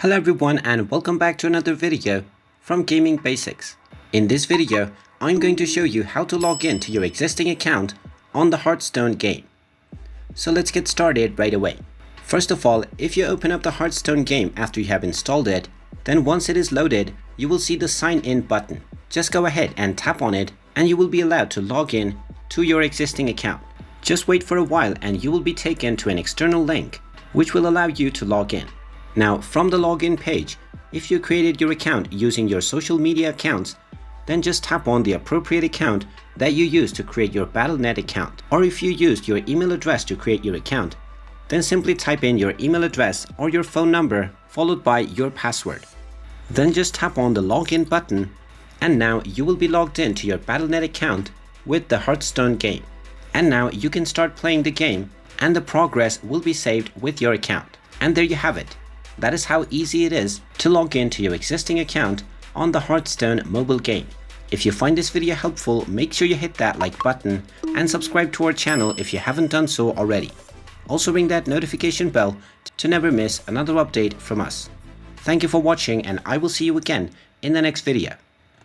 Hello everyone and welcome back to another video from Gaming Basics. In this video, I'm going to show you how to log in to your existing account on the HearthStone game. So let's get started right away. First of all, if you open up the HearthStone game after you have installed it, then once it is loaded, you will see the sign in button. Just go ahead and tap on it and you will be allowed to log in to your existing account. Just wait for a while and you will be taken to an external link which will allow you to log in. Now from the login page, if you created your account using your social media accounts, then just tap on the appropriate account that you used to create your Battle.net account. Or if you used your email address to create your account, then simply type in your email address or your phone number followed by your password. Then just tap on the login button and now you will be logged in to your Battle.net account with the HearthStone game. And now you can start playing the game and the progress will be saved with your account. And there you have it. That is how easy it is to log in to your existing account on the HearthStone mobile game. If you find this video helpful, make sure you hit that like button and subscribe to our channel if you haven't done so already. Also ring that notification bell to never miss another update from us. Thank you for watching and I will see you again in the next video.